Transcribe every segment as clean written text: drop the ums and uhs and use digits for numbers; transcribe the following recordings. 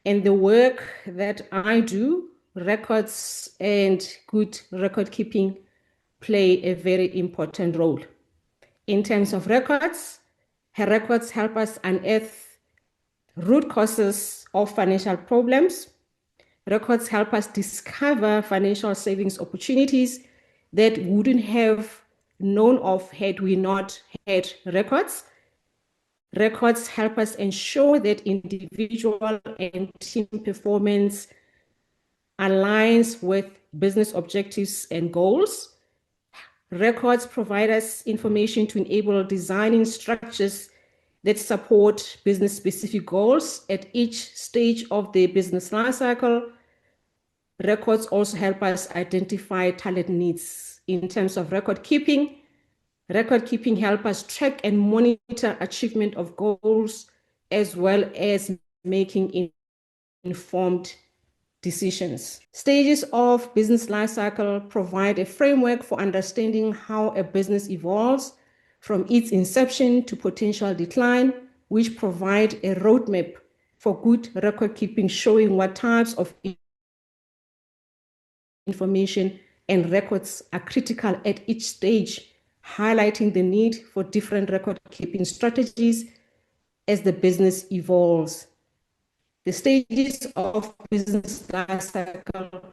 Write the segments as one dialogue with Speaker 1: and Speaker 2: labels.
Speaker 1: And the work that I do, records and good record keeping play a very important role. In terms of records, her records help us unearth root causes of financial problems. Records help us discover financial savings opportunities that wouldn't have known of had we not had records. Records help us ensure that individual and team performance aligns with business objectives and goals. Records provide us information to enable designing structures that support business-specific goals at each stage of the business lifecycle. Records also help us identify talent needs. In terms of record keeping helps us track and monitor achievement of goals, as well as making informed decisions. Stages of business lifecycle provide a framework for understanding how a business evolves from its inception to potential decline, which provide a roadmap for good record keeping, showing what types of information and records are critical at each stage, highlighting the need for different record keeping strategies as the business evolves. The stages of business lifecycle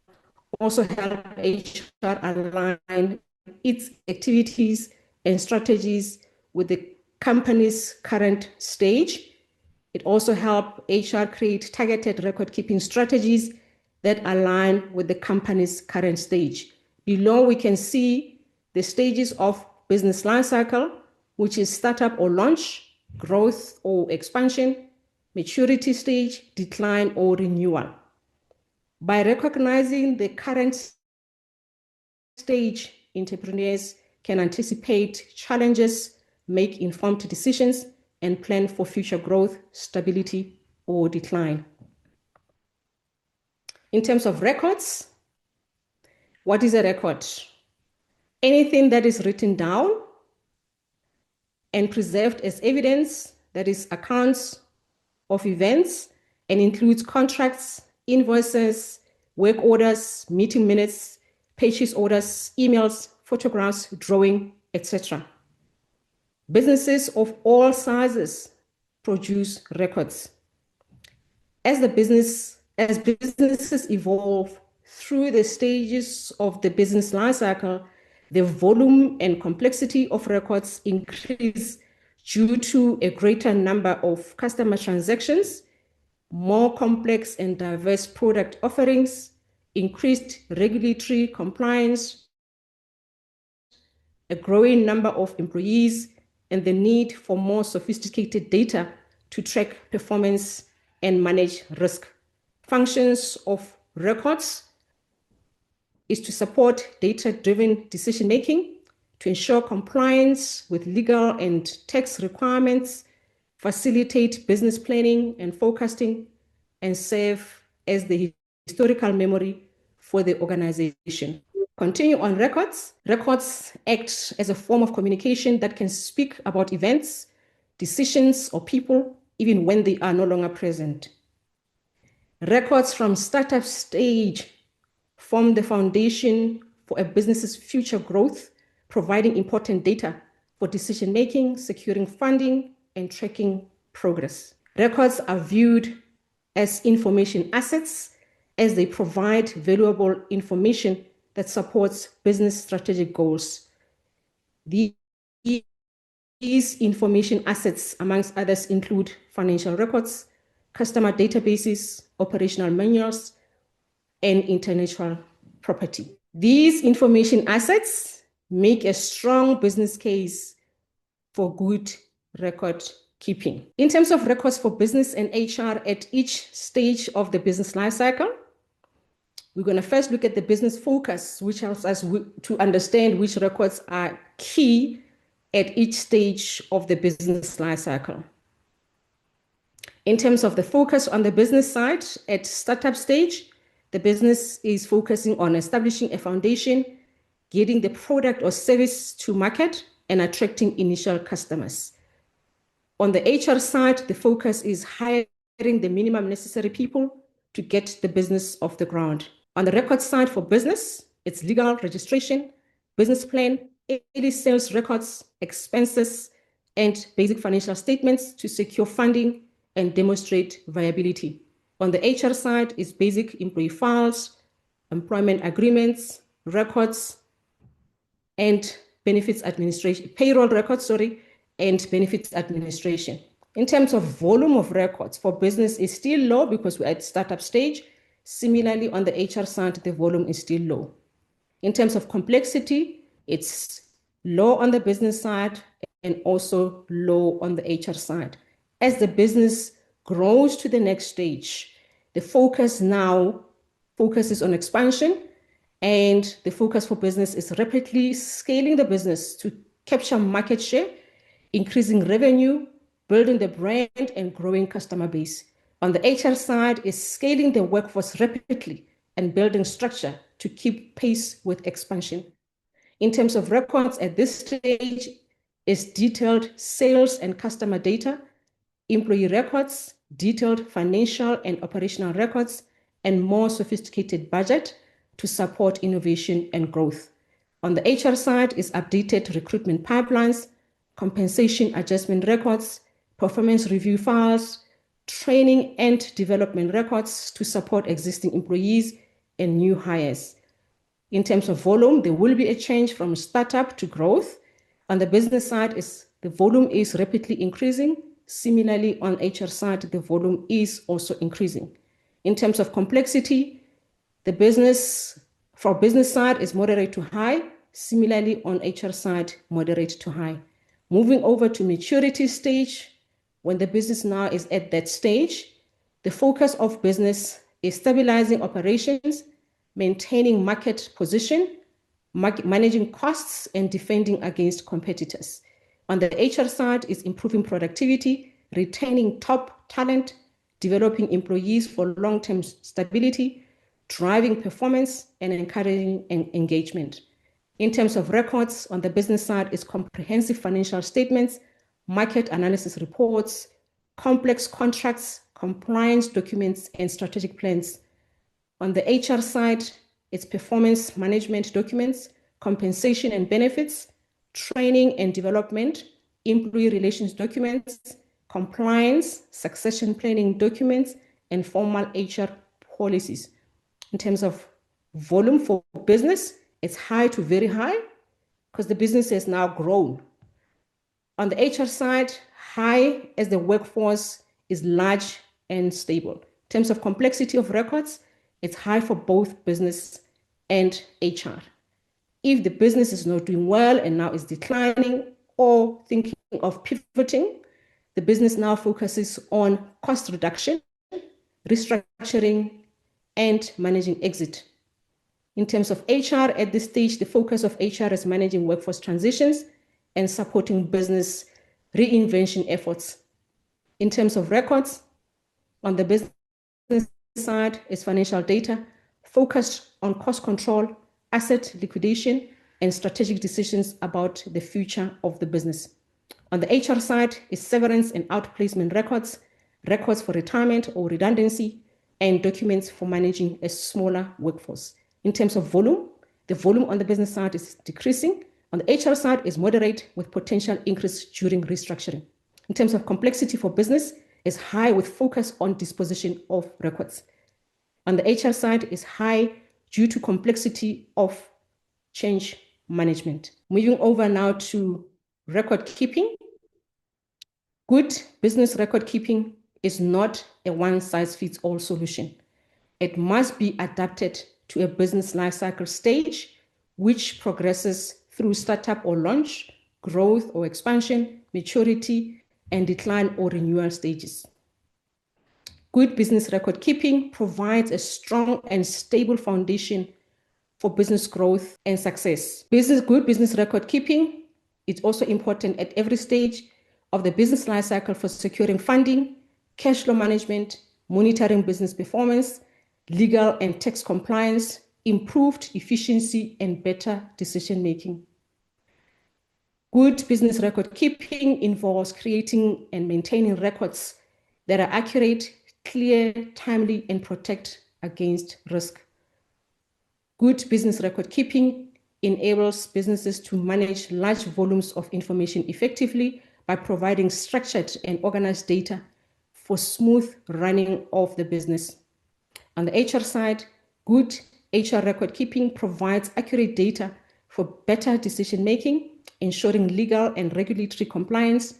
Speaker 1: also help HR align its activities and strategies with the company's current stage. It also helps HR create targeted record-keeping strategies that align with the company's current stage. Below, we can see the stages of business lifecycle, which is startup or launch, growth or expansion, maturity stage, decline, or renewal. By recognizing the current stage, entrepreneurs can anticipate challenges, make informed decisions, and plan for future growth, stability, or decline. In terms of records, what is a record? Anything that is written down and preserved as evidence, that is accounts of events, and includes contracts, invoices, work orders, meeting minutes, purchase orders, emails, photographs, drawing, etc. Businesses of all sizes produce records. As businesses evolve through the stages of the business lifecycle, the volume and complexity of records increase due to a greater number of customer transactions, more complex and diverse product offerings, increased regulatory compliance, a growing number of employees, and the need for more sophisticated data to track performance and manage risk. Functions of records is to support data-driven decision-making, to ensure compliance with legal and tax requirements, facilitate business planning and forecasting, and serve as the historical memory for the organization. Continue on records. Records act as a form of communication that can speak about events, decisions, or people, even when they are no longer present. Records from startup stage form the foundation for a business's future growth, providing important data for decision-making, securing funding, and tracking progress. Records are viewed as information assets as they provide valuable information that supports business strategic goals. These information assets, amongst others, include financial records, customer databases, operational manuals, and intellectual property. These information assets make a strong business case for good record keeping. In terms of records for business and HR at each stage of the business lifecycle, we're going to first look at the business focus, which helps us to understand which records are key at each stage of the business lifecycle. In terms of the focus on the business side, at startup stage, the business is focusing on establishing a foundation, getting the product or service to market, and attracting initial customers. On the HR side, the focus is hiring the minimum necessary people, to get the business off the ground. On the record side for business, it's legal registration, business plan, daily sales records, expenses, and basic financial statements to secure funding and demonstrate viability. On the HR side is basic employee files, employment agreements, records, and benefits administration, payroll records, and benefits administration. In terms of volume of records for business is still low because we're at startup stage. Similarly, on the HR side, the volume is still low. In terms of complexity, it's low on the business side and also low on the HR side. As the business grows to the next stage, the focus now focuses on expansion, and the focus for business is rapidly scaling the business to capture market share, increasing revenue, building the brand, and growing customer base. On the HR side is scaling the workforce rapidly and building structure to keep pace with expansion. In terms of records at this stage is detailed sales and customer data, employee records, detailed financial and operational records, and more sophisticated budget to support innovation and growth. On the HR side is updated recruitment pipelines, compensation adjustment records, performance review files, training and development records to support existing employees and new hires. In terms of volume, there will be a change from startup to growth. On the business side, the volume is rapidly increasing. Similarly, on HR side, the volume is also increasing. In terms of complexity, the business side is moderate to high. Similarly, on HR side, moderate to high. Moving over to maturity stage, when the business now is at that stage, the focus of business is stabilizing operations, maintaining market position, managing costs, and defending against competitors. On the HR side is improving productivity, retaining top talent, developing employees for long-term stability, driving performance, and encouraging engagement. In terms of records, on the business side is comprehensive financial statements, market analysis reports, complex contracts, compliance documents, and strategic plans. On the HR side, it's performance management documents, compensation and benefits, training and development, employee relations documents, compliance, succession planning documents, and formal HR policies. In terms of volume for business, it's high to very high because the business has now grown. On the HR side, high as the workforce is large and stable. In terms of complexity of records, it's high for both business and HR. If the business is not doing well and now is declining or thinking of pivoting, the business now focuses on cost reduction, restructuring, and managing exit. In terms of HR, at this stage, the focus of HR is managing workforce transitions and supporting business reinvention efforts. In terms of records, on the business side is financial data focused on cost control, asset liquidation, and strategic decisions about the future of the business. On the HR side is severance and outplacement records, records for retirement or redundancy, and documents for managing a smaller workforce. In terms of volume, the volume on the business side is decreasing. On the HR side is moderate with potential increase during restructuring. In terms of complexity for business, is high with focus on disposition of records. On the HR side is high due to complexity of change management. Moving over now to record keeping. Good business record keeping is not a one-size-fits-all solution. It must be adapted to a business lifecycle stage, which progresses through startup or launch, growth or expansion, maturity, and decline or renewal stages. Good business record keeping provides a strong and stable foundation for business growth and success. Good business record keeping is also important at every stage of the business lifecycle for securing funding, cash flow management, monitoring business performance, legal and tax compliance, improved efficiency, and better decision-making. Good business record keeping involves creating and maintaining records that are accurate, clear, timely, and protect against risk. Good business record keeping enables businesses to manage large volumes of information effectively by providing structured and organized data for smooth running of the business. On the HR side, good HR record keeping provides accurate data for better decision making, ensuring legal and regulatory compliance,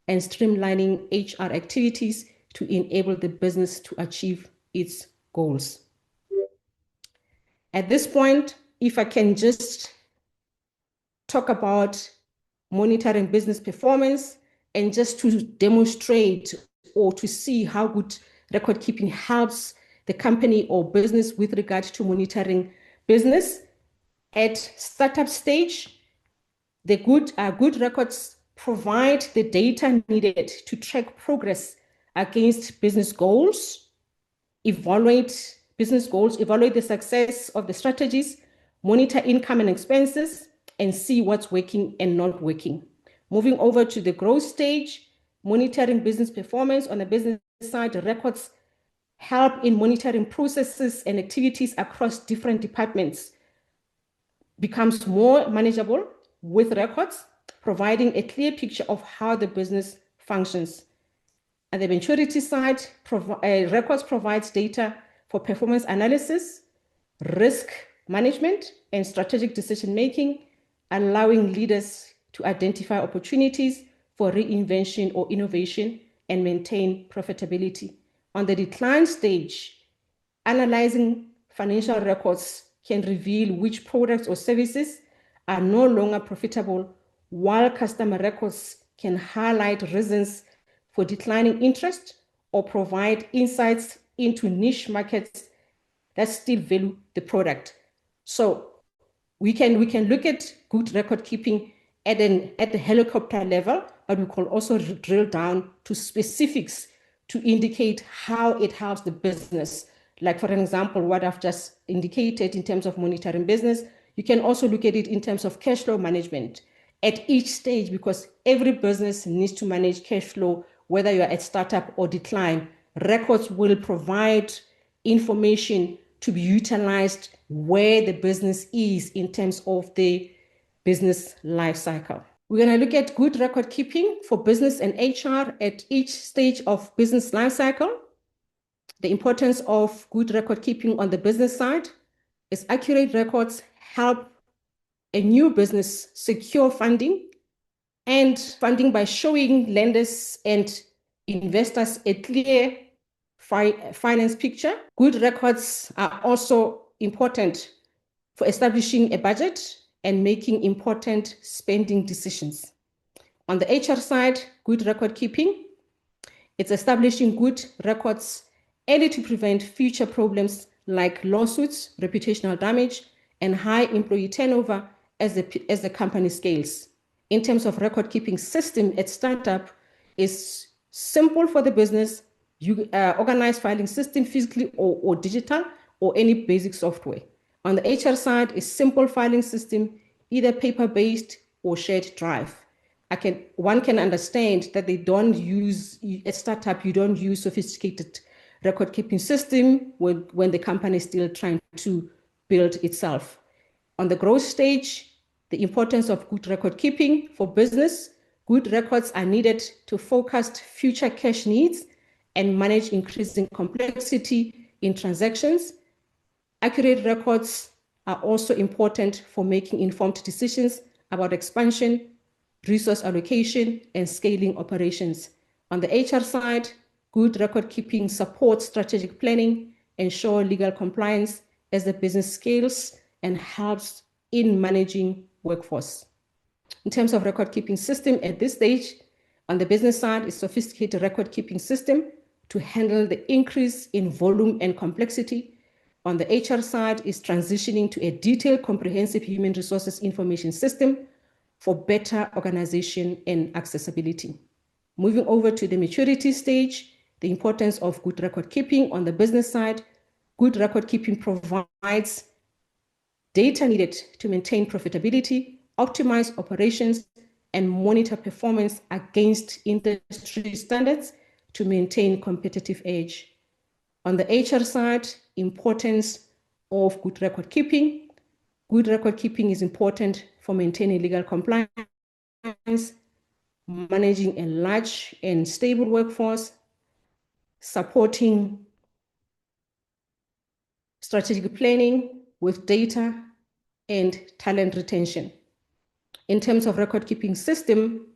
Speaker 1: and streamlining HR activities to enable the business to achieve its goals. At this point, if I can just talk about monitoring business performance and just to demonstrate or to see how good record keeping helps the company or business with regard to monitoring business. At startup stage, the good records provide the data needed to track progress against business goals, evaluate business goals, evaluate the success of the strategies, monitor income and expenses, and see what's working and not working. Moving over to the growth stage, monitoring business performance on the business side, the records help in monitoring processes and activities across different departments, becomes more manageable with records, providing a clear picture of how the business functions. On the maturity side, records provides data for performance analysis, risk management, and strategic decision-making, allowing leaders to identify opportunities for reinvention or innovation and maintain profitability. On the decline stage, analyzing financial records can reveal which products or services are no longer profitable, while customer records can highlight reasons for declining interest or provide insights into niche markets that still value the product. So we can look at good record keeping at the helicopter level, but we can also drill down to specifics to indicate how it helps the business. Like, for example, what I've just indicated in terms of monitoring business, you can also look at it in terms of cash flow management at each stage, because every business needs to manage cash flow, whether you're at startup or decline. Records will provide information to be utilized where the business is in terms of the business life cycle. We're going to look at good record keeping for business and HR at each stage of business life cycle. The importance of good record keeping on the business side is accurate records help a new business secure funding by showing lenders and investors a clear finance picture. Good records are also important for establishing a budget and making important spending decisions. On the HR side, good record keeping, it's establishing good records early to prevent future problems like lawsuits, reputational damage, and high employee turnover as the company scales. In terms of record keeping system at startup, is simple for the business. You organize filing system physically or digital or any basic software. On the HR side, is simple filing system, either paper-based or shared drive. One can understand that they don't use, at startup, you don't use sophisticated record keeping system when the company is still trying to build itself. On the growth stage, the importance of good record keeping for business. Good records are needed to forecast future cash needs and manage increasing complexity in transactions. Accurate records are also important for making informed decisions about expansion, resource allocation, and scaling operations. On the HR side, good record keeping supports strategic planning, ensure legal compliance as the business scales, and helps in managing workforce. In terms of record keeping system at this stage, on the business side is sophisticated record keeping system to handle the increase in volume and complexity. On the HR side is transitioning to a detailed, comprehensive human resources information system for better organization and accessibility. Moving over to the maturity stage, the importance of good record keeping on the business side. Good record keeping provides data needed to maintain profitability, optimize operations, and monitor performance against industry standards to maintain competitive edge. On the HR side, importance of good record keeping. Good record keeping is important for maintaining legal compliance, managing a large and stable workforce, supporting strategic planning with data and talent retention. In terms of record keeping system,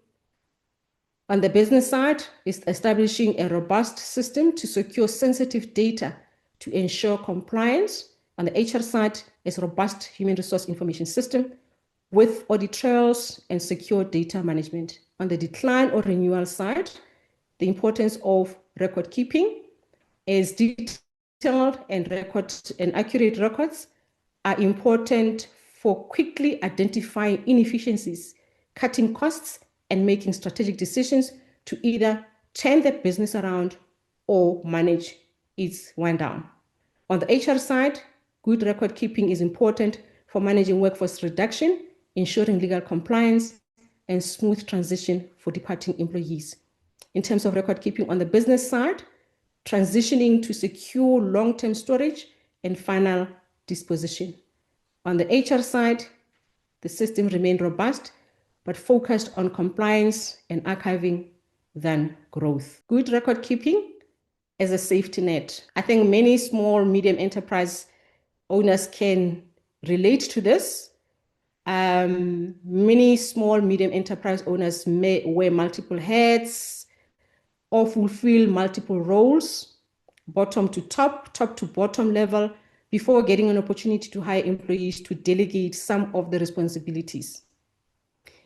Speaker 1: on the business side, is establishing a robust system to secure sensitive data to ensure compliance. On the HR side, is robust human resource information system with audit trails and secure data management. On the decline or renewal side, the importance of record keeping is detailed and accurate records are important for quickly identifying inefficiencies, cutting costs, and making strategic decisions to either turn the business around or manage its wind down. On the HR side, good record keeping is important for managing workforce reduction, ensuring legal compliance, and smooth transition for departing employees. In terms of record keeping on the business side, transitioning to secure long-term storage and final disposition. On the HR side, the system remained robust, but focused on compliance and archiving than growth. Good record keeping as a safety net. I think many small, medium enterprise owners can relate to this. Many small, medium enterprise owners may wear multiple hats or fulfill multiple roles, bottom to top, top to bottom level, before getting an opportunity to hire employees to delegate some of the responsibilities.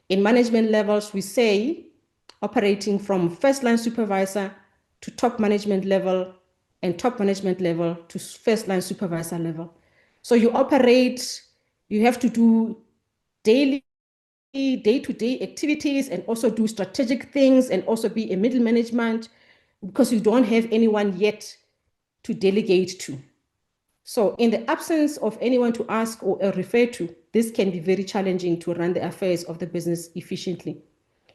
Speaker 1: In management levels, we say operating from first-line supervisor to top management level and top management level to first-line supervisor level. So you operate, you have to do daily, day-to-day activities and also do strategic things and also be a middle management because you don't have anyone yet to delegate to. So in the absence of anyone to ask or refer to, this can be very challenging to run the affairs of the business efficiently.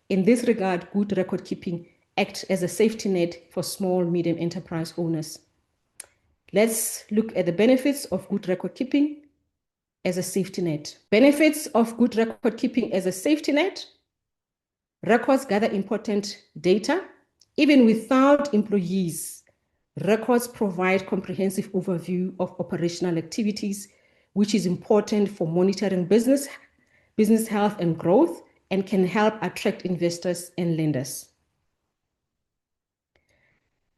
Speaker 1: In this regard, good record keeping acts as a safety net for small, medium enterprise owners. Let's look at the benefits of good record keeping as a safety net. Benefits of good record keeping as a safety net. Records gather important data. Even without employees, records provide comprehensive overview of operational activities, which is important for monitoring business health and growth, and can help attract investors and lenders.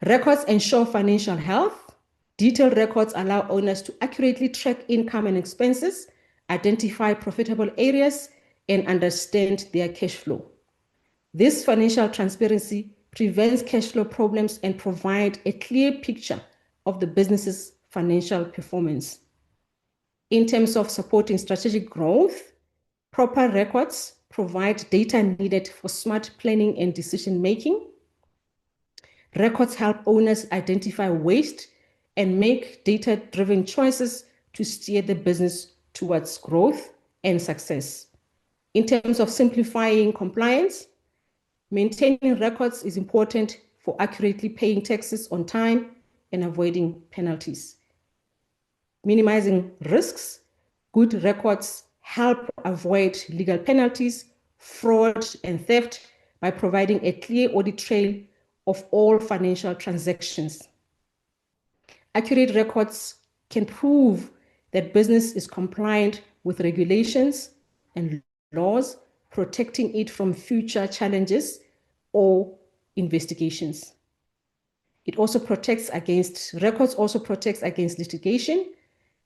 Speaker 1: Records ensure financial health. Detailed records allow owners to accurately track income and expenses, identify profitable areas, and understand their cash flow. This financial transparency prevents cash flow problems and provides a clear picture of the business's financial performance. In terms of supporting strategic growth, proper records provide data needed for smart planning and decision-making. Records help owners identify waste and make data-driven choices to steer the business towards growth and success. In terms of simplifying compliance, maintaining records is important for accurately paying taxes on time and avoiding penalties. Minimizing risks, good records help avoid legal penalties, fraud, and theft by providing a clear audit trail of all financial transactions. Accurate records can prove that business is compliant with regulations and laws, protecting it from future challenges or investigations. Records also protects against litigation.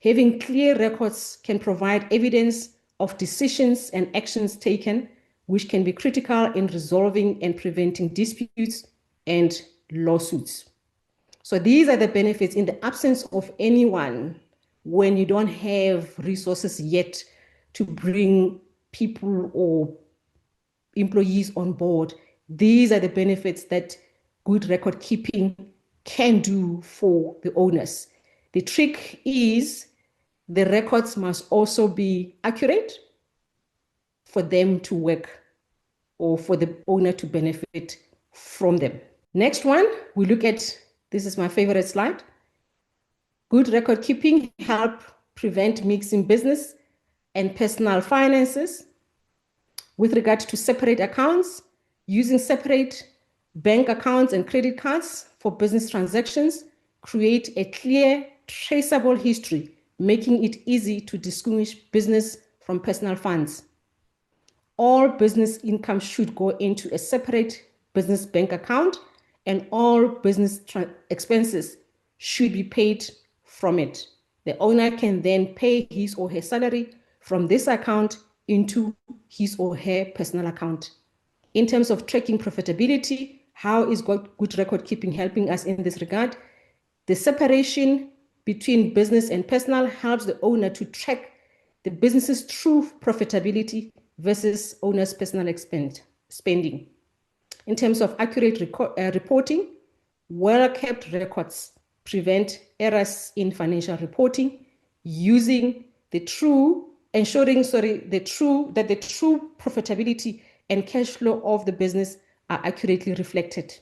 Speaker 1: Having clear records can provide evidence of decisions and actions taken, which can be critical in resolving and preventing disputes and lawsuits. So these are the benefits in the absence of anyone when you don't have resources yet to bring people or employees on board. These are the benefits that good record keeping can do for the owners. The trick is the records must also be accurate for them to work or for the owner to benefit from them. Next one, we look at, this is my favorite slide, Good record keeping help prevent mixing business and personal finances. With regard to separate accounts, using separate bank accounts and credit cards for business transactions create a clear, traceable history, making it easy to distinguish business from personal funds. All business income should go into a separate business bank account, and all business expenses should be paid from it. The owner can then pay his or her salary from this account into his or her personal account. In terms of tracking profitability, how is good record keeping helping us in this regard? The separation between business and personal helps the owner to track the business's true profitability versus owner's personal spending. In terms of accurate reporting, well-kept records prevent errors in financial reporting, ensuring the true profitability and cash flow of the business are accurately reflected.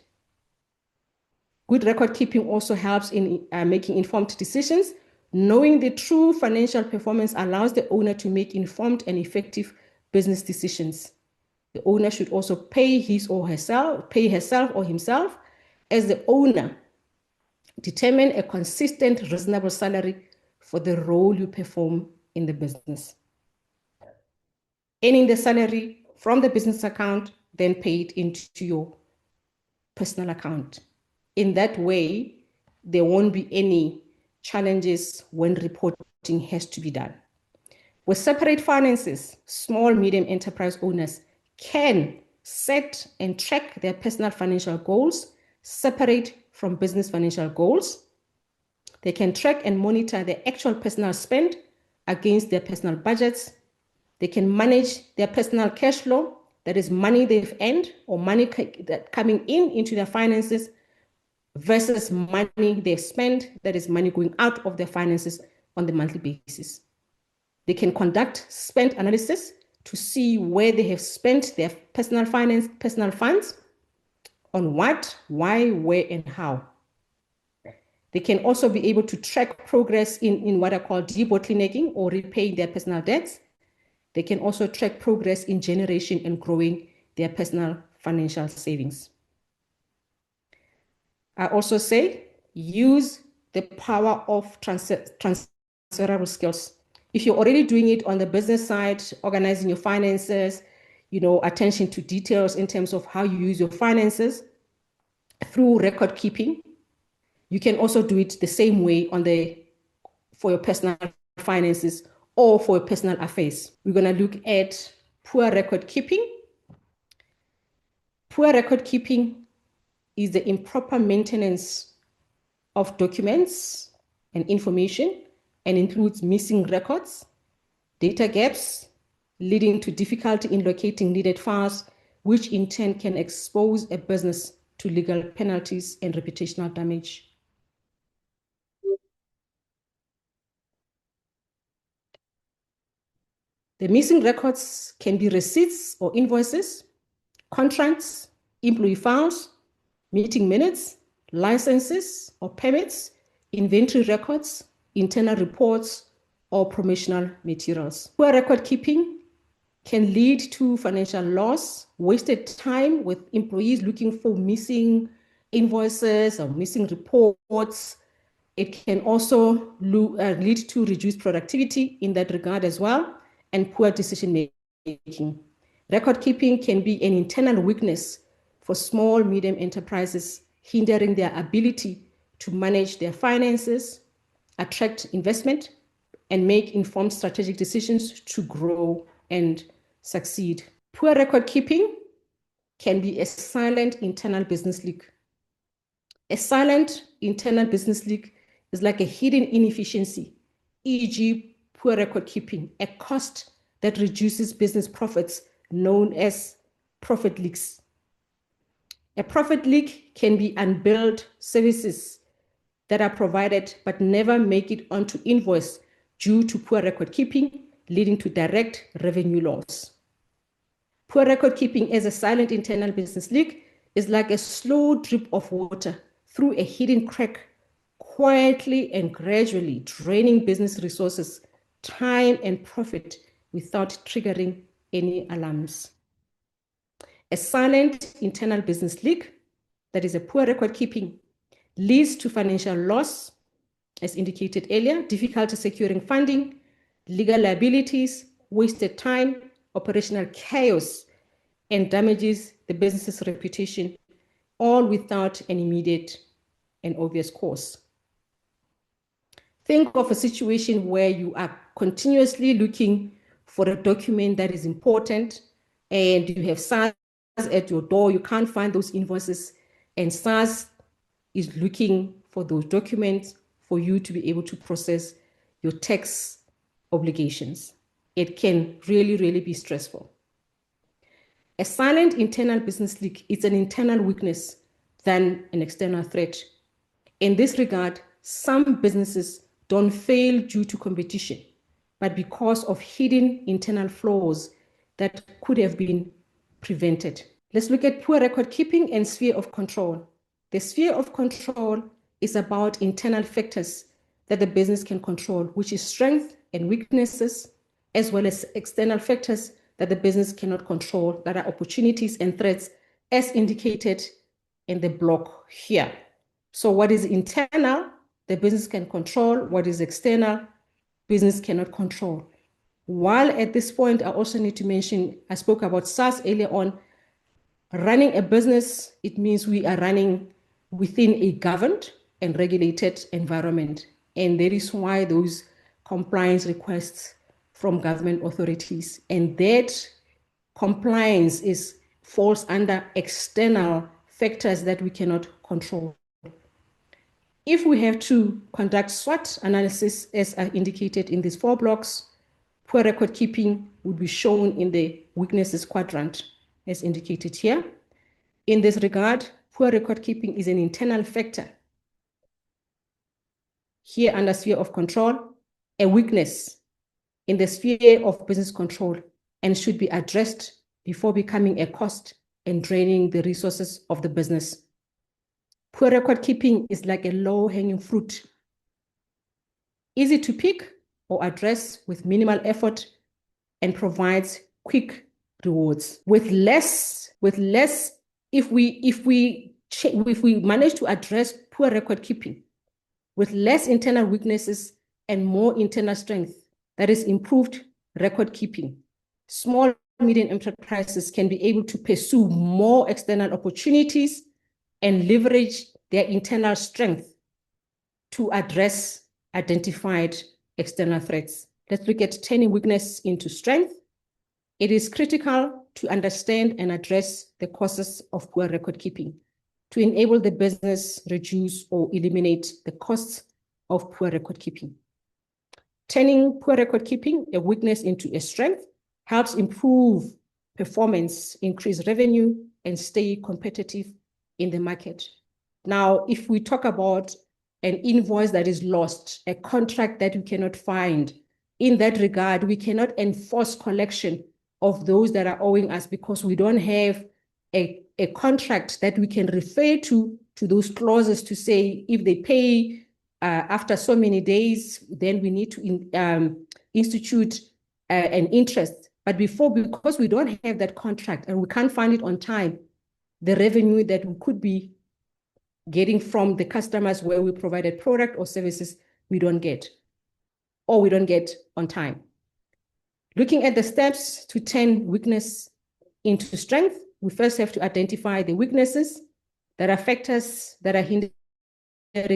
Speaker 1: Good record keeping also helps in making informed decisions. Knowing the true financial performance allows the owner to make informed and effective business decisions. The owner should also pay herself or himself as the owner. Determine a consistent, reasonable salary for the role you perform in the business. Earning the salary from the business account, then pay it into your personal account. In that way, there won't be any challenges when reporting has to be done. With separate finances, small, medium enterprise owners can set and track their personal financial goals separate from business financial goals. They can track and monitor their actual personal spend against their personal budgets. They can manage their personal cash flow, that is money they've earned or money that coming into their finances versus money they've spent, that is money going out of their finances on the monthly basis. They can conduct spend analysis to see where they have spent their personal funds, on what, why, where, and how. They can also be able to track progress in what I call debottlenecking or repaying their personal debts. They can also track progress in generation and growing their personal financial savings. I also say use the power of transferable skills. If you're already doing it on the business side, organizing your finances, attention to details in terms of how you use your finances through record keeping, you can also do it the same way for your personal finances or for your personal affairs. We're going to look at poor record keeping. Poor record keeping is the improper maintenance of documents and information and includes missing records, data gaps, leading to difficulty in locating needed files, which in turn can expose a business to legal penalties and reputational damage. The missing records can be receipts or invoices, contracts, employee files, meeting minutes, licenses or permits, inventory records, internal reports, or promotional materials. Poor record keeping can lead to financial loss, wasted time with employees looking for missing invoices or missing reports. It can also lead to reduced productivity in that regard as well, and poor decision making. Record keeping can be an internal weakness for small, medium enterprises, hindering their ability to manage their finances, attract investment, and make informed strategic decisions to grow and succeed. Poor record keeping can be a silent internal business leak. A silent internal business leak is like a hidden inefficiency, e.g., poor record keeping, a cost that reduces business profits known as profit leaks. A profit leak can be unbilled services that are provided but never make it onto invoice due to poor record keeping, leading to direct revenue loss. Poor record keeping as a silent internal business leak is like a slow drip of water through a hidden crack quietly and gradually draining business resources, time, and profit without triggering any alarms. A silent internal business leak, that is a poor record keeping, leads to financial loss, as indicated earlier, difficulty securing funding, legal liabilities, wasted time, operational chaos, and damages the business's reputation, all without an immediate and obvious cause. Think of a situation where you are continuously looking for a document that is important and you have SARS at your door, you can't find those invoices, and SARS is looking for those documents for you to be able to process your tax obligations. It can really, really be stressful. A silent internal business leak is an internal weakness than an external threat. In this regard, some businesses don't fail due to competition, but because of hidden internal flaws that could have been prevented. Let's look at poor record keeping and sphere of control. The sphere of control is about internal factors that the business can control, which is strengths and weaknesses, as well as external factors that the business cannot control, that are opportunities and threats, as indicated in the block here. So what is internal, the business can control. What is external, business cannot control. While at this point, I also need to mention, I spoke about SaaS earlier on. Running a business, it means we are running within a governed and regulated environment. And that is why those compliance requests from government authorities, and that compliance falls under external factors that we cannot control. If we have to conduct SWOT analysis, as I indicated in these 4 blocks, poor record keeping would be shown in the weaknesses quadrant, as indicated here. In this regard, poor record keeping is an internal factor. Here under sphere of control, a weakness in the sphere of business control, and should be addressed before becoming a cost and draining the resources of the business. Poor record keeping is like a low-hanging fruit, easy to pick or address with minimal effort, and provides quick rewards. With less, if we manage to address poor record keeping with less internal weaknesses and more internal strength, that is improved record keeping, small medium enterprises can be able to pursue more external opportunities and leverage their internal strength to address identified external threats. Let's look at turning weakness into strength. It is critical to understand and address the causes of poor record keeping to enable the business reduce or eliminate the costs of poor record keeping. Turning poor record keeping, a weakness, into a strength helps improve performance, increase revenue, and stay competitive in the market. Now, if we talk about an invoice that is lost, a contract that we cannot find, in that regard, we cannot enforce collection of those that are owing us because we don't have a contract that we can refer to those clauses to say if they pay after so many days, then we need to institute an interest. But because we don't have that contract and we can't find it on time, the revenue that we could be getting from the customers where we provided product or services, we don't get, or we don't get on time. Looking at the steps to turn weakness into strength, we first have to identify the weaknesses that are factors that are hindering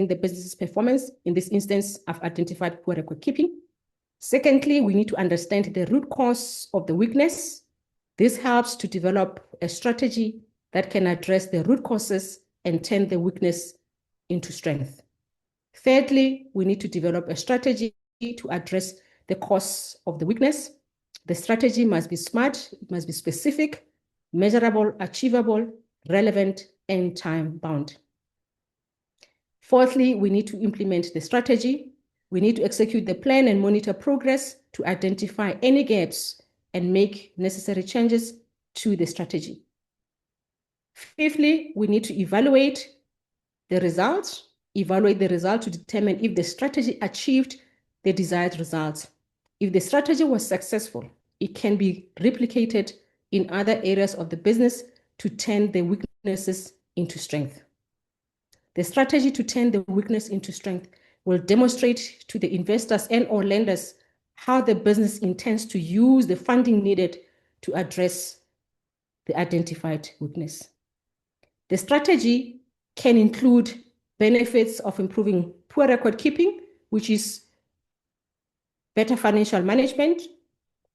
Speaker 1: the business's performance. In this instance, I've identified poor record keeping. Secondly, we need to understand the root cause of the weakness. This helps to develop a strategy that can address the root causes and turn the weakness into strength. Thirdly, we need to develop a strategy to address the cause of the weakness. The strategy must be smart, it must be specific, measurable, achievable, relevant, and time-bound. Fourthly, we need to implement the strategy. We need to execute the plan and monitor progress to identify any gaps and make necessary changes to the strategy. Fifthly, we need to evaluate the results evaluate the result to determine if the strategy achieved the desired results. If the strategy was successful, it can be replicated in other areas of the business to turn the weaknesses into strength. The strategy to turn the weakness into strength will demonstrate to the investors and or lenders how the business intends to use the funding needed to address the identified weakness. The strategy can include benefits of improving poor record keeping, which is better financial management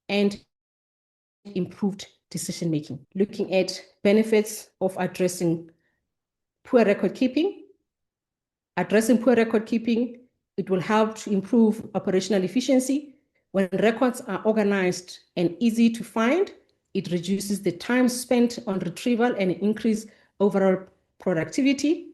Speaker 1: and improved decision making. Looking at benefits of addressing poor record keeping. Addressing poor record keeping, it will help to improve operational efficiency. When records are organized and easy to find, it reduces the time spent on retrieval and increase overall productivity.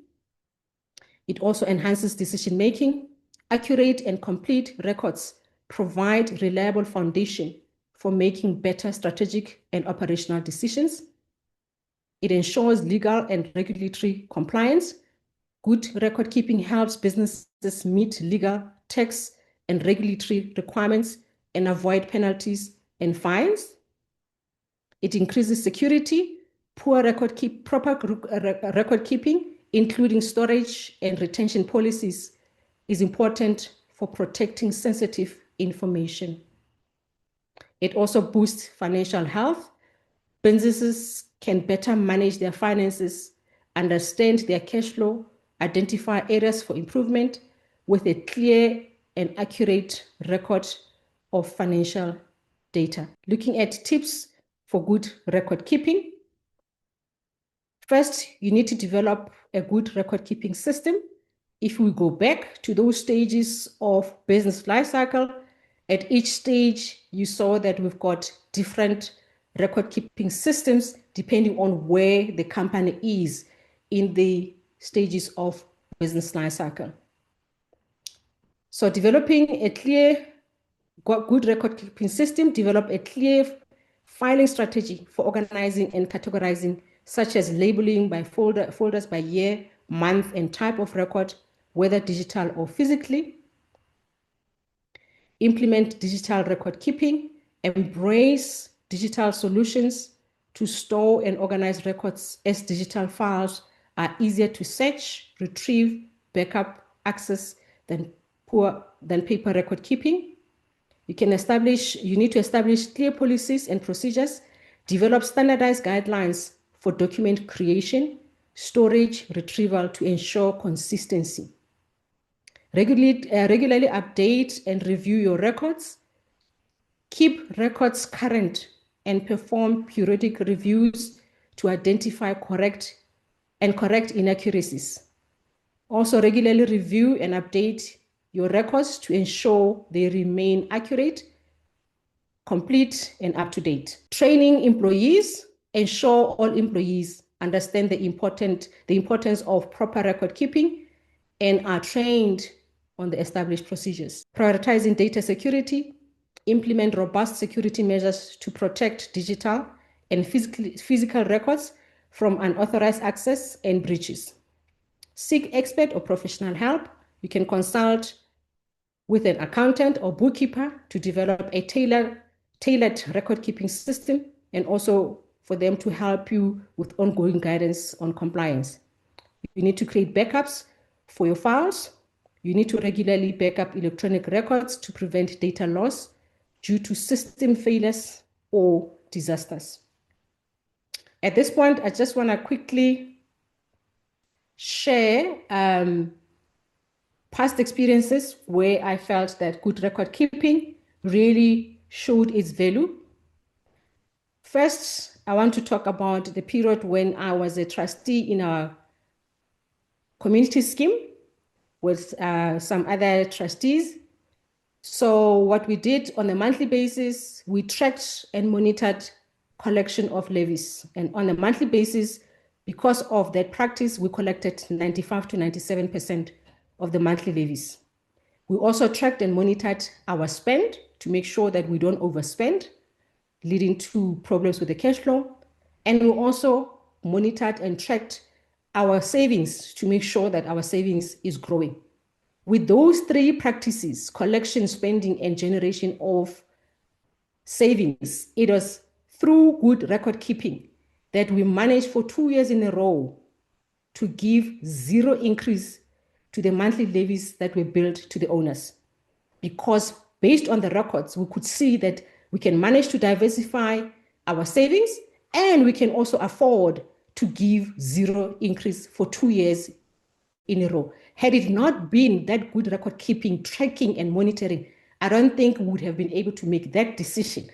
Speaker 1: It also enhances decision making. Accurate and complete records provide reliable foundation for making better strategic and operational decisions. It ensures legal and regulatory compliance. Good record keeping helps businesses meet legal, tax, and regulatory requirements and avoid penalties and fines. It increases security. Proper record keeping, including storage and retention policies, is important for protecting sensitive information. It also boosts financial health. Businesses can better manage their finances, understand their cash flow, identify areas for improvement with a clear and accurate record of financial data. Looking at tips for good record keeping. First, you need to develop a good record keeping system. If we go back to those stages of business lifecycle, at each stage, you saw that we've got different record keeping systems depending on where the company is in the stages of business lifecycle. So developing a clear, good record keeping system, develop a clear filing strategy for organizing and categorizing, such as labeling by folders by year, month, and type of record, whether digital or physically. Implement digital record keeping, embrace digital solutions to store and organize records, as digital files are easier to search, retrieve, backup, access than paper record keeping. You need to establish clear policies and procedures, develop standardized guidelines for document creation, storage, retrieval to ensure consistency. Regularly update and review your records. Keep records current and perform periodic reviews to identify correct inaccuracies. Also, regularly review and update your records to ensure they remain accurate, complete, and up to date. Training employees. Ensure all employees understand the importance of proper record keeping and are trained on the established procedures. Prioritizing data security. Implement robust security measures to protect digital and physical records from unauthorized access and breaches. Seek expert or professional help. You can consult with an accountant or bookkeeper to develop a tailored record keeping system, and also for them to help you with ongoing guidance on compliance. You need to create backups for your files. You need to regularly back up electronic records to prevent data loss due to system failures or disasters. At this point, I just want to quickly share past experiences where I felt that good record keeping really showed its value. First, I want to talk about the period when I was a trustee in our community scheme with some other trustees. So what we did on a monthly basis, we tracked and monitored collection of levies. And on a monthly basis, because of that practice, we collected 95 to 97% of the monthly levies. We also tracked and monitored our spend to make sure that we don't overspend, leading to problems with the cash flow. And we also monitored and tracked our savings to make sure that our savings is growing. With those three practices, collection, spending, and generation of savings, it was through good record keeping that we managed for 2 years in a row to give zero increase to the monthly levies that were billed to the owners. Because based on the records, we could see that we can manage to diversify our savings and we can also afford to give zero increase for 2 years in a row. Had it not been that good record keeping, tracking, and monitoring, I don't think we would have been able to make that decision.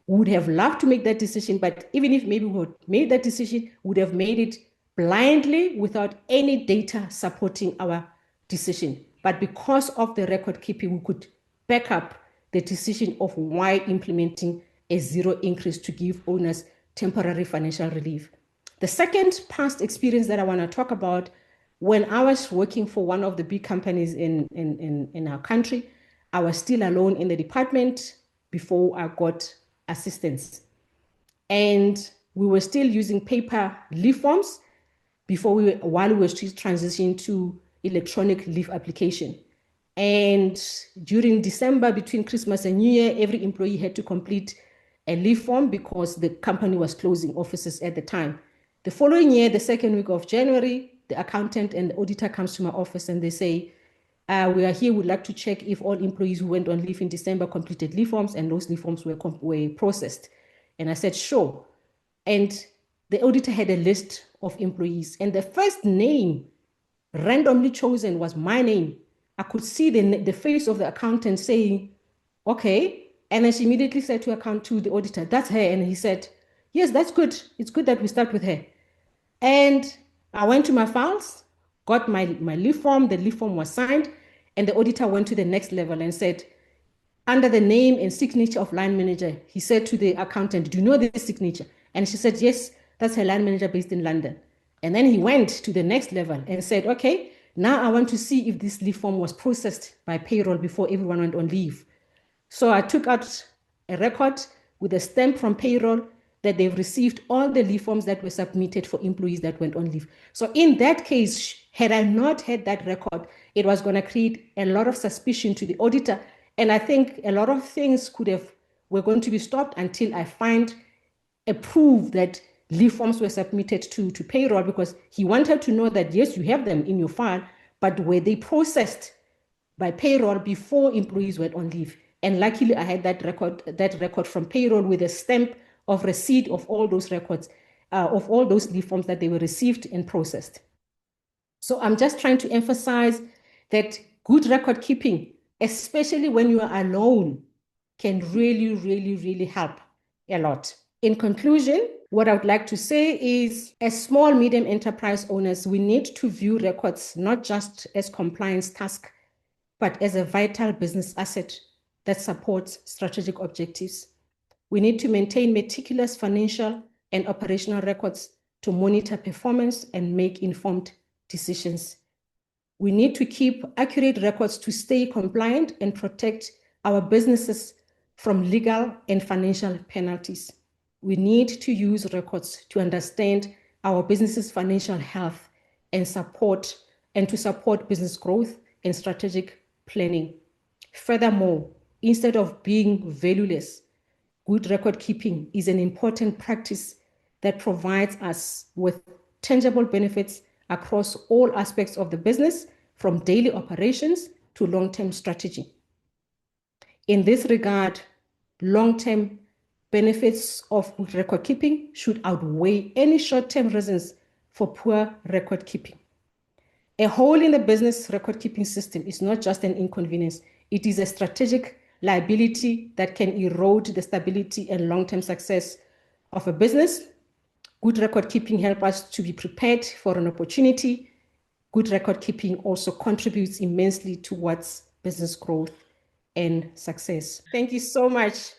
Speaker 1: We would have loved to make that decision, but even if maybe we had made that decision, we would have made it blindly without any data supporting our decision. But because of the record keeping, we could back up the decision of why implementing a zero increase to give owners temporary financial relief. The second past experience that I want to talk about, when I was working for one of the big companies in our country, I was still alone in the department before I got assistance. And we were still using paper leave forms while we were still transitioning to electronic leave application. And during December, between Christmas and New Year, every employee had to complete a leave form because the company was closing offices at the time. The following year, the second week of January, the accountant and the auditor comes to my office and they say, we are here, we'd like to check if all employees who went on leave in December completed leave forms, and those leave forms were processed. And I said, sure. And the auditor had a list of employees, and the first name randomly chosen was my name. I could see the face of the accountant saying, okay. And then she immediately said to the auditor, that's her. And he said, yes, that's good. It's good that we start with her. And I went to my files, got my leave form. The leave form was signed, and the auditor went to the next level and said, under the name and signature of line manager, he said to the accountant, do you know this signature? And she said, yes, that's her line manager based in London. And then he went to the next level and said, okay, now I want to see if this leave form was processed by payroll before everyone went on leave. So I took out a record with a stamp from payroll that they've received all the leave forms that were submitted for employees that went on leave. So in that case, had I not had that record, it was going to create a lot of suspicion to the auditor. And I think a lot of things were going to be stopped until I find a proof that leave forms were submitted to payroll, because he wanted to know that, yes, you have them in your file, but were they processed by payroll before employees went on leave? And luckily, I had that record from payroll with a stamp of receipt of all those records, of all those leave forms that they were received and processed. So I'm just trying to emphasize that good record keeping, especially when you are alone, can really, really, really help a lot. In conclusion, what I would like to say is, as small, medium enterprise owners, we need to view records not just as compliance task, but as a vital business asset that supports strategic objectives. We need to maintain meticulous financial and operational records to monitor performance and make informed decisions. We need to keep accurate records to stay compliant and protect our businesses from legal and financial penalties. We need to use records to understand our business's financial health and to support business growth and strategic planning. Furthermore, instead of being valueless, good record keeping is an important practice that provides us with tangible benefits across all aspects of the business, from daily operations to long-term strategy. In this regard, long-term benefits of good record keeping should outweigh any short-term reasons for poor record keeping. A hole in the business record keeping system is not just an inconvenience, it is a strategic liability that can erode the stability and long-term success of a business. Good record keeping helps us to be prepared for an opportunity. Good record keeping also contributes immensely towards business growth and success. Thank you so much.